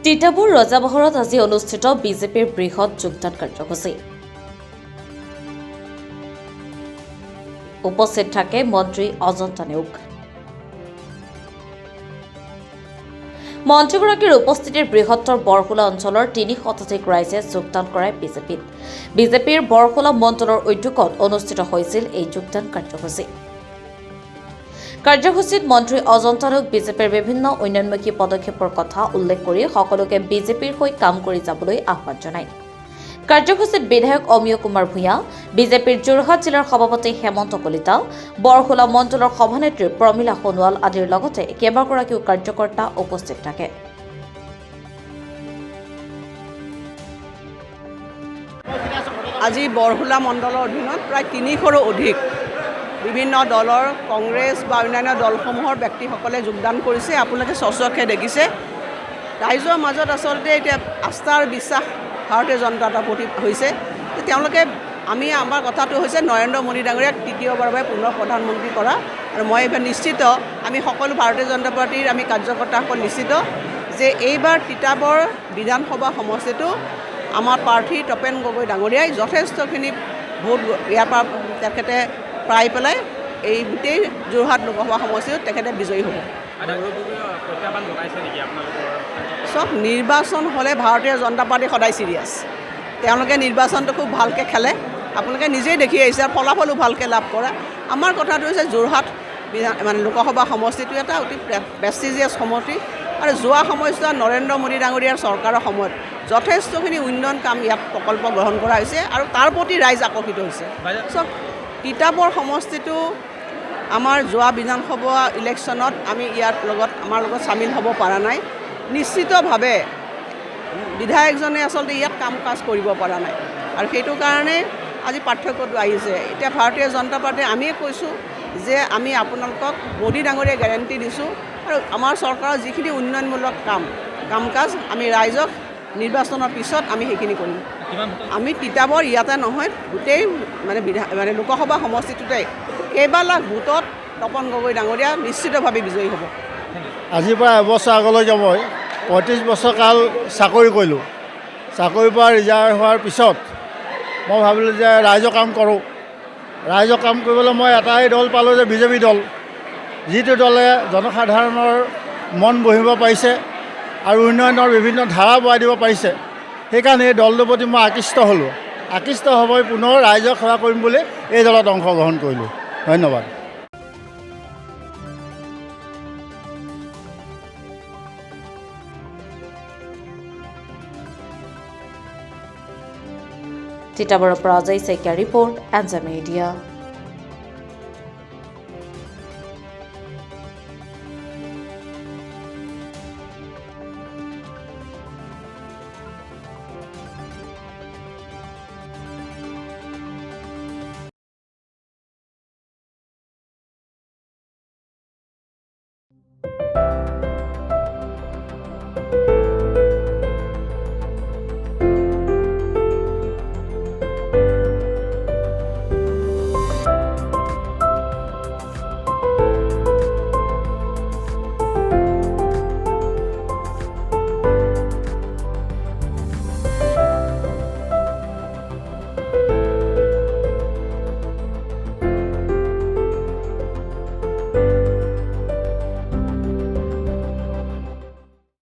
তিতাবৰ ৰজাবাহৰত আজি অনুষ্ঠিত বিজেপিৰ বৃহৎ যোগদান কাৰ্যসূচী। উপস্থিত থাকে মন্ত্ৰী অজন্তা নেওগ। মন্ত্ৰীগৰাকীৰ উপস্থিতিৰ বৃহত্তৰ বৰখোলা অঞ্চলৰ ৩০০ শতাধিক ৰাইজে যোগদান কৰে বিজেপিত। বিজেপিৰ বৰখোলা মণ্ডলৰ উদ্যোগত অনুষ্ঠিত হৈছিল এই যোগদান কাৰ্যসূচী। কাৰ্যসূচীত মন্ত্ৰী অজন্তা নেওগ বিজেপিৰ বিভিন্ন উন্নয়নমুখী পদক্ষেপৰ কথা উল্লেখ কৰি সকলোকে বিজেপিৰ হৈ কাম কৰি যাবলৈ আহ্বান জনায়। কাৰ্যসূচীত বিধায়ক অমিয় কুমাৰ ভূঞা, বিজেপিৰ যোৰহাট জিলাৰ সভাপতি হেমন্ত কলিতা, বৰখোলা মণ্ডলৰ সভানেত্ৰী প্ৰমীলা সোণোৱাল আদিৰ লগতে কেইবাগৰাকীও কাৰ্যকৰ্তা উপস্থিত থাকে। আজি বৰখোলা মণ্ডলৰ অধীনত প্ৰায় ৩০০ৰো অধিক বিভিন্ন দলৰ কংগ্ৰেছ বা অন্যান্য দলসমূহৰ ব্যক্তিসকলে যোগদান কৰিছে। আপোনালোকে স্বচক্ষে দেখিছে ৰাইজৰ মাজত আচলতে এতিয়া আস্থাৰ বিশ্বাস ভাৰতীয় জনতা পাৰ্টিৰ প্ৰতি হৈছে। তেওঁলোকে আমাৰ কথাটো হৈছে নৰেন্দ্ৰ মোদী ডাঙৰীয়াক তৃতীয়বাৰৰ বাবে পুনৰ প্ৰধানমন্ত্ৰী কৰা, আৰু মই এইবাৰ নিশ্চিত আমি সকলো ভাৰতীয় জনতা পাৰ্টিৰ আমি কাৰ্যকৰ্তাসকল নিশ্চিত যে এইবাৰ তিতাবৰ বিধানসভা সমষ্টিটো আমাৰ প্ৰাৰ্থী তপেন গগৈ ডাঙৰীয়াই যথেষ্টখিনি ভোট ইয়াৰ পৰা তেখেতে পাই পেলাই এই গোটেই যোৰহাট লোকসভা সমষ্টিত তেখেতে বিজয়ী হ'ব। চব নিৰ্বাচন হ'লে ভাৰতীয় জনতা পাৰ্টি সদায় চিৰিয়াছ। তেওঁলোকে নিৰ্বাচনটো খুব ভালকৈ খেলে, আপোনালোকে নিজেই দেখি আহিছে, ফলাফলো ভালকৈ লাভ কৰা। আমাৰ কথাটো হৈছে যোৰহাট লোকসভা সমষ্টিটো এটা অতি প্ৰেষ্টিজিয়াছ সমষ্টি, আৰু যোৱা সময়ছোৱাত নৰেন্দ্ৰ মোদী ডাঙৰীয়াৰ চৰকাৰৰ সময়ত যথেষ্টখিনি উন্নয়ন কাম ইয়াত প্ৰকল্প গ্ৰহণ কৰা হৈছে আৰু তাৰ প্ৰতি ৰাইজ আকৰ্ষিত হৈছে। চব তিতাবৰ সমষ্টিটো আমাৰ যোৱা বিধানসভা ইলেকশ্যনত আমি আমাৰ লগত চামিল হ'ব পৰা নাই। নিশ্চিতভাৱে বিধায়কজনে আচলতে ইয়াত কাম কাজ কৰিব পৰা নাই, আৰু সেইটো কাৰণে আজি পাৰ্থক্যটো আহিছে। এতিয়া ভাৰতীয় জনতা পাৰ্টীয়ে আমিয়ে কৈছোঁ যে আমি আপোনালোকক মোদী ডাঙৰীয়াই গেৰেণ্টি দিছোঁ, আৰু আমাৰ চৰকাৰৰ যিখিনি উন্নয়নমূলক কাম কাজ আমি ৰাইজক নিৰ্বাচনৰ পিছত আমি সেইখিনি কৰিম। আমি তিতাবৰ ইয়াতে নহয়, গোটেই লোকসভা সমষ্টিটোতে কেইবা লাখ ভোটত তপন গগৈ ডাঙৰীয়া নিশ্চিতভাৱে বিজয়ী হ'ব। আজিৰ পৰা এবছৰ আগলৈকে মই ৩৫ বছৰ কাল চাকৰি কৰিলোঁ। চাকৰিৰ পৰা ৰিটায়াৰ হোৱাৰ পিছত মই ভাবিলোঁ যে ৰাইজৰ কাম কৰোঁ। ৰাইজৰ কাম কৰিবলৈ মই এটাই দল পালোঁ যে বিজেপি দল, যিটো দলে জনসাধাৰণৰ মন বহিব পাৰিছে আৰু উন্নয়নৰ বিভিন্ন ধাৰা বঢ়াই দিব পাৰিছে। সেইকাৰণে এই দলটোৰ প্ৰতি মই আকৃষ্ট হ'লোঁ। আকৃষ্ট হৈ পুনৰ ৰাইজক সেৱা কৰিম বুলি এই দলত অংশগ্ৰহণ কৰিলোঁ। ধন্যবাদ। তিতাবৰৰ পৰা অজয় শইকীয়াৰ ৰিপৰ্ট, এনজে মিডিয়া।